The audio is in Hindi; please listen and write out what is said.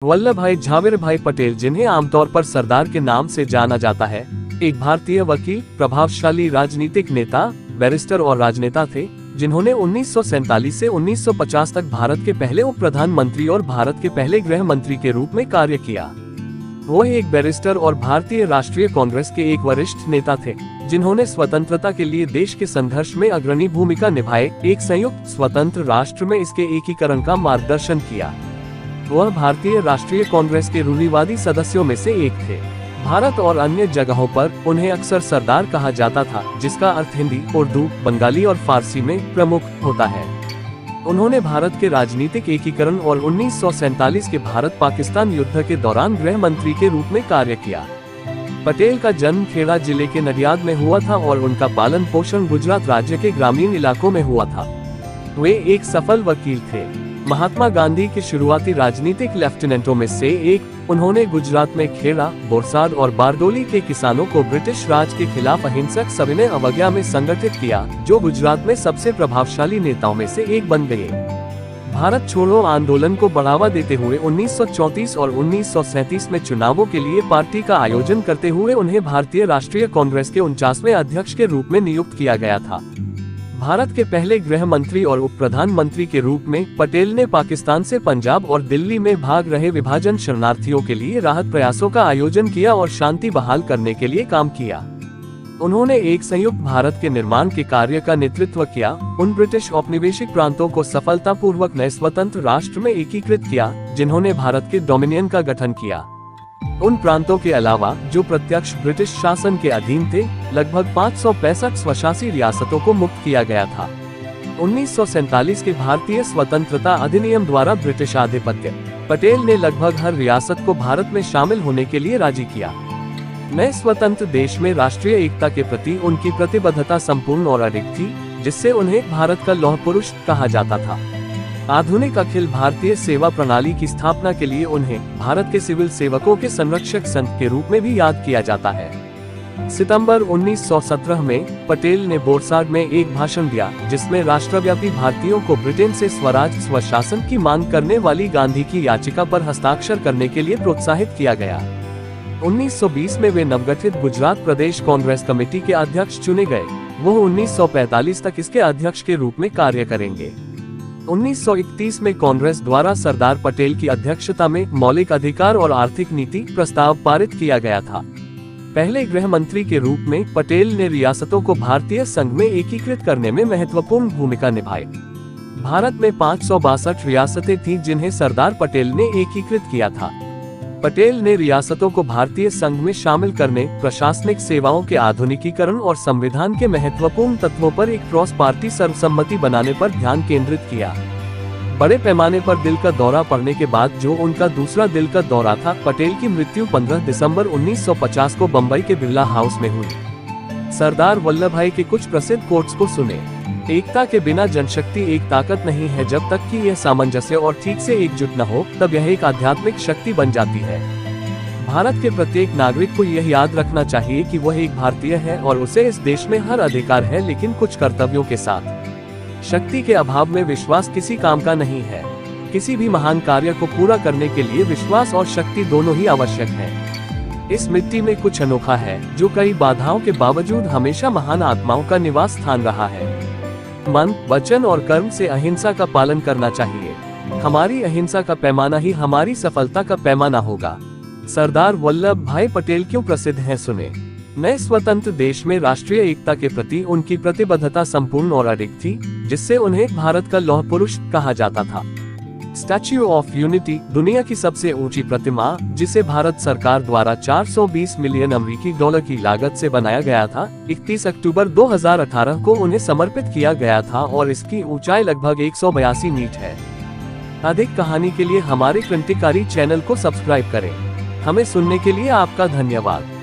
वल्लभ भाई झावेरभाई पटेल, जिन्हें आमतौर पर सरदार के नाम से जाना जाता है, एक भारतीय वकील, प्रभावशाली राजनीतिक नेता, बैरिस्टर और राजनेता थे, जिन्होंने 1947 से 1950 तक भारत के पहले उप प्रधानमंत्री और भारत के पहले गृह मंत्री के रूप में कार्य किया। वो एक बैरिस्टर और भारतीय राष्ट्रीय कांग्रेस के एक वरिष्ठ नेता थे, जिन्होंने स्वतंत्रता के लिए देश के संघर्ष में अग्रणी भूमिका निभाए। एक संयुक्त स्वतंत्र राष्ट्र में इसके एकीकरण का मार्गदर्शन किया। वह भारतीय राष्ट्रीय कांग्रेस के रूढ़िवादी सदस्यों में से एक थे। भारत और अन्य जगहों पर उन्हें अक्सर सरदार कहा जाता था, जिसका अर्थ हिंदी, उर्दू, बंगाली और फारसी में प्रमुख होता है। उन्होंने भारत के राजनीतिक एकीकरण और 1947 के भारत-पाकिस्तान युद्ध के दौरान गृह मंत्री के रूप में कार्य किया। पटेल का जन्म खेड़ा जिले के नडियाद में हुआ था और उनका पालन पोषण गुजरात राज्य के ग्रामीण इलाकों में हुआ था। वे एक सफल वकील थे। महात्मा गांधी के शुरुआती राजनीतिक लेफ्टिनेंटों में से एक, उन्होंने गुजरात में खेड़ा, बोरसाद और बारडोली के किसानों को ब्रिटिश राज के खिलाफ अहिंसक सविनय अवज्ञा में संगठित किया, जो गुजरात में सबसे प्रभावशाली नेताओं में से एक बन गए। भारत छोड़ो आंदोलन को बढ़ावा देते हुए 1934 और 1937 में चुनावों के लिए पार्टी का आयोजन करते हुए उन्हें भारतीय राष्ट्रीय कांग्रेस के 49वें अध्यक्ष के रूप में नियुक्त किया गया था। भारत के पहले गृह मंत्री और उप प्रधानमंत्री के रूप में पटेल ने पाकिस्तान से पंजाब और दिल्ली में भाग रहे विभाजन शरणार्थियों के लिए राहत प्रयासों का आयोजन किया और शांति बहाल करने के लिए काम किया। उन्होंने एक संयुक्त भारत के निर्माण के कार्य का नेतृत्व किया, उन ब्रिटिश औपनिवेशिक प्रांतों को सफलतापूर्वक नए स्वतंत्र राष्ट्र में एकीकृत किया, जिन्होंने भारत के डोमिनियन का गठन किया। उन प्रांतों के अलावा जो प्रत्यक्ष ब्रिटिश शासन के अधीन थे, लगभग 565 स्वशासी रियासतों को मुक्त किया गया था। 1947 के भारतीय स्वतंत्रता अधिनियम द्वारा ब्रिटिश आधिपत्य, पटेल ने लगभग हर रियासत को भारत में शामिल होने के लिए राजी किया। नए स्वतंत्र देश में राष्ट्रीय एकता के प्रति उनकी प्रतिबद्धता संपूर्ण और अडिग थी, जिससे उन्हें भारत का लौह पुरुष कहा जाता था। आधुनिक अखिल भारतीय सेवा प्रणाली की स्थापना के लिए उन्हें भारत के सिविल सेवकों के संरक्षक संत के रूप में भी याद किया जाता है। सितंबर 1917 में पटेल ने बोरसाड में एक भाषण दिया, जिसमें राष्ट्रव्यापी भारतीयों को ब्रिटेन से स्वराज स्वशासन की मांग करने वाली गांधी की याचिका पर हस्ताक्षर करने के लिए प्रोत्साहित किया गया। 1920 में वे नवगठित गुजरात प्रदेश कांग्रेस कमेटी के अध्यक्ष चुने गए। वो 1945 तक इसके अध्यक्ष के रूप में कार्य करेंगे। 1931 में कांग्रेस द्वारा सरदार पटेल की अध्यक्षता में मौलिक अधिकार और आर्थिक नीति प्रस्ताव पारित किया गया था। पहले गृह मंत्री के रूप में पटेल ने रियासतों को भारतीय संघ में एकीकृत करने में महत्वपूर्ण भूमिका निभाई। भारत में 562 रियासतें थीं, जिन्हें सरदार पटेल ने एकीकृत किया था। पटेल ने रियासतों को भारतीय संघ में शामिल करने, प्रशासनिक सेवाओं के आधुनिकीकरण और संविधान के महत्वपूर्ण तत्वों पर एक क्रॉस पार्टी सर्वसम्मति बनाने पर ध्यान केंद्रित किया। बड़े पैमाने पर दिल का दौरा पड़ने के बाद जो उनका दूसरा दिल का दौरा था, पटेल की मृत्यु 15 दिसंबर 1950 को बम्बई के बिरला हाउस में हुई। सरदार वल्लभ भाई के कुछ प्रसिद्ध कोट्स को सुने। एकता के बिना जनशक्ति एक ताकत नहीं है। जब तक कि यह सामंजस्य और ठीक से एकजुट न हो, तब यह एक आध्यात्मिक शक्ति बन जाती है। भारत के प्रत्येक नागरिक को यह याद रखना चाहिए कि वह एक भारतीय है और उसे इस देश में हर अधिकार है, लेकिन कुछ कर्तव्यों के साथ। शक्ति के अभाव में विश्वास किसी काम का नहीं है। किसी भी महान कार्य को पूरा करने के लिए विश्वास और शक्ति दोनों ही आवश्यक है। इस मिट्टी में कुछ अनोखा है, जो कई बाधाओं के बावजूद हमेशा महान आत्माओं का निवास स्थान रहा है। मन, वचन और कर्म से अहिंसा का पालन करना चाहिए। हमारी अहिंसा का पैमाना ही हमारी सफलता का पैमाना होगा। सरदार वल्लभ भाई पटेल क्यों प्रसिद्ध हैं, सुने। नए स्वतंत्र देश में राष्ट्रीय एकता के प्रति उनकी प्रतिबद्धता संपूर्ण और अडिग थी, जिससे उन्हें भारत का लौह पुरुष कहा जाता था। स्टैच्यू ऑफ यूनिटी, दुनिया की सबसे ऊंची प्रतिमा, जिसे भारत सरकार द्वारा 420 मिलियन अमेरिकी डॉलर की लागत से बनाया गया था, 31 अक्टूबर 2018 को उन्हें समर्पित किया गया था और इसकी ऊंचाई लगभग 182 मीटर है। अधिक कहानी के लिए हमारे क्रांतिकारी चैनल को सब्सक्राइब करें। हमें सुनने के लिए आपका धन्यवाद।